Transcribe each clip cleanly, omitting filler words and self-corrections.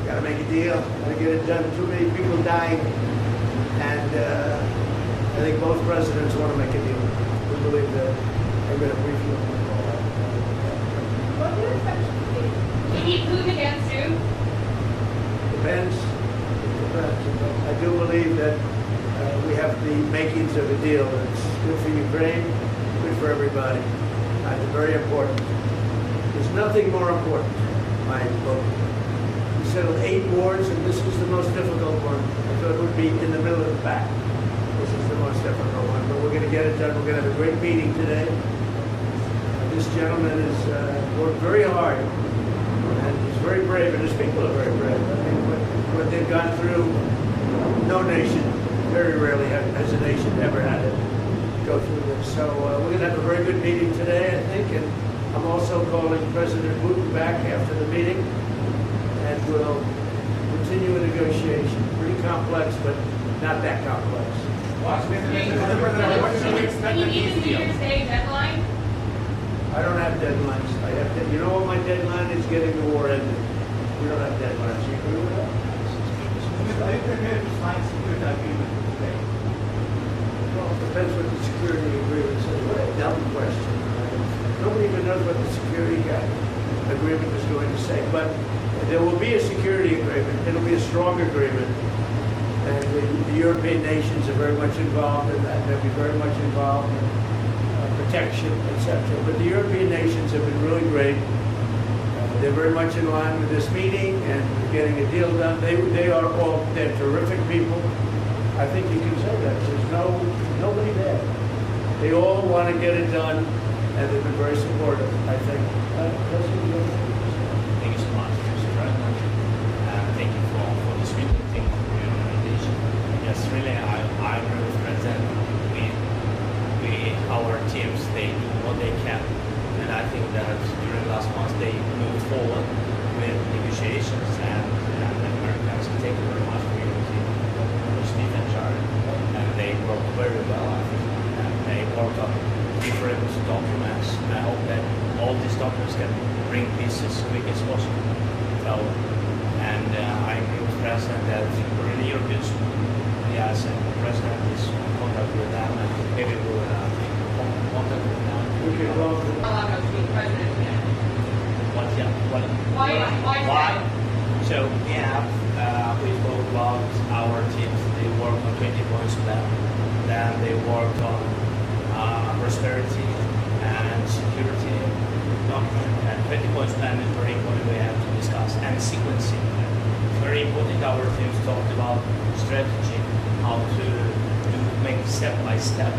Got to make a deal. Got to get it done. Too many people dying, and I think both presidents want to make a deal. We believe that they're going to brief you. What do you expect? We need Putin again soon. Depends. I do believe that we have the makings of a deal that's good for Ukraine, good for everybody. It's very important. There's nothing more important, my book. We settled 8 wars, and this is the most difficult one. I thought it would be in the middle of the pack. This is the most difficult one, but we're going to get it done. We're going to have a great meeting today. This gentleman has worked very hard, and he's very brave, and his people are very brave. I think what they've gone through, no nation, very rarely has a nation ever had to go through this. So we're going to have a very good meeting today, I think, and I'm also calling President Putin back after the meeting, and we'll continue a negotiation. Pretty complex, but not that complex. Can you meet the New Year's Day deadline? I don't have deadlines. You know what my deadline is? Getting the war ended. We don't have deadlines. You agree with that? Are you prepared to sign security agreement today? Well, it depends what the security agreement says. What a dumb question. Nobody even knows what the security agreement is going to say. But there will be a security agreement. It'll be a strong agreement. And the European nations are very much involved in that. They'll be very much involved in protection, etc. But the European nations have been really great. They're very much in line with this meeting and getting a deal done. They're terrific people. I think you can say that. There's nobody there. They all want to get it done, and they've been very supportive, I think. Thank you so much, Mr. President. Thank you for this meeting. Thank you for your invitation. Yes, really, I agree with President. Our teams, they do what they can. And I think that during last month they moved forward with negotiations, and the Americans, thank you very much for your team, Steve and Jared. And they worked very well, I think. And they worked on different documents. And I hope that all these documents can bring peace as quick as possible. So, and I agree with the President that we're in the European Union. Yes, and the President is in contact with them, and maybe we'll contact with them. Mar-a-Lago to be president again. Why? So we spoke about our teams. They work on 20 points plan. Then they worked on prosperity and security document. And 20 points plan is very important. We have to discuss, and sequencing. Very important. Our teams talked about strategy, how to make step by step,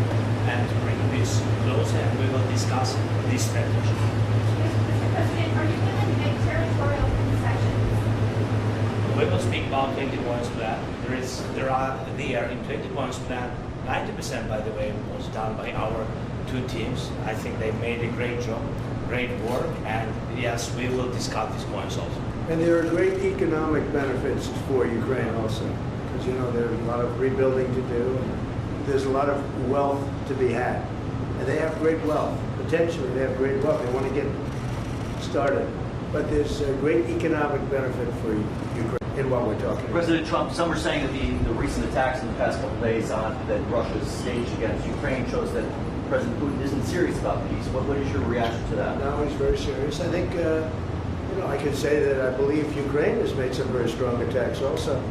and to bring this closer, and we will discuss this strategy. Mr. President, are you going to make territorial concessions? We will speak about 20 points plan. There in 20 points plan, 90% by the way was done by our 2 teams. I think they made a great job, great work, and yes, we will discuss these points also. And there are great economic benefits for Ukraine also, because there's a lot of rebuilding to do. There's a lot of wealth to be had. And they have great wealth. Potentially, they have great wealth. They want to get started. But there's a great economic benefit for Ukraine in what we're talking about. President Trump, some are saying that the recent attacks in the past couple of days that Russia's staged against Ukraine shows that President Putin isn't serious about peace. What is your reaction to that? No, he's very serious. I think, I can say that I believe Ukraine has made some very strong attacks also.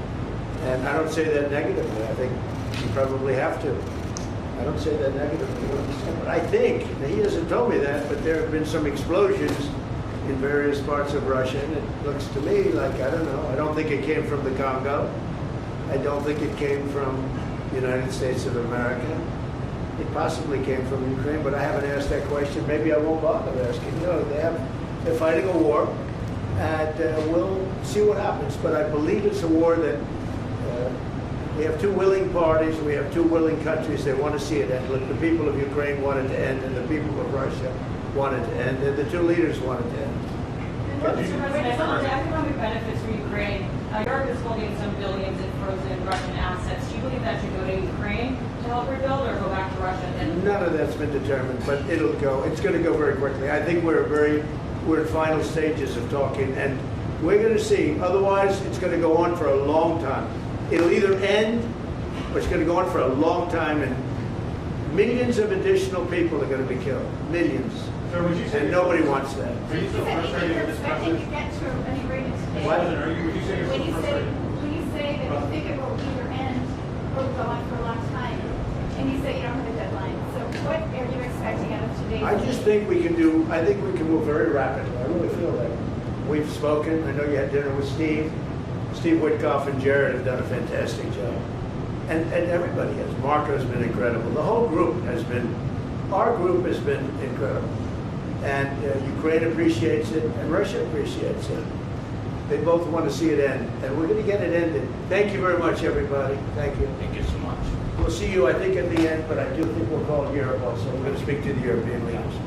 And I don't say that negatively. I think you probably have to. I don't say that negatively. But I think, he hasn't told me that, but there have been some explosions in various parts of Russia, and it looks to me like, I don't know, I don't think it came from the Congo. I don't think it came from the United States of America. It possibly came from Ukraine, but I haven't asked that question. Maybe I won't bother asking. They're fighting a war, and we'll see what happens. But I believe it's a war that we have 2 willing parties, we have 2 willing countries. They want to see it end. Look, the people of Ukraine want it to end, and the people of Russia want it to end, and the 2 leaders want it to end. Mr. President, some of the economic benefits for Ukraine, Europe is holding some billions in frozen Russian assets. Do you believe that should go to Ukraine to help rebuild, or go back to Russia? None of that's been determined, but it'll go. It's going to go very quickly. I think we're a very we're in final stages of talking, and we're going to see. Otherwise, it's going to go on for a long time. It'll either end, or it's going to go on for a long time, and millions of additional people are going to be killed. Millions. Sir, would you say And nobody wants that. Are you so frustrated with this expecting to message? get to an agreement today. What? President, would you say you're When so you say, frustrated? when you say that you think it will either end or go on for a long time, and you say you don't have a deadline, so what are you expecting out of today's? I just think we can move very rapidly. I really feel that. We've spoken. I know you had dinner with Steve. Steve Witkoff and Jared have done a fantastic job. And everybody has. Marco has been incredible. The whole group has been, our group has been incredible. And Ukraine appreciates it, and Russia appreciates it. They both want to see it end, and we're going to get it ended. Thank you very much, everybody. Thank you. Thank you so much. We'll see you, I think, at the end, but I do think we'll call Europe also. We're going to speak to the European leaders.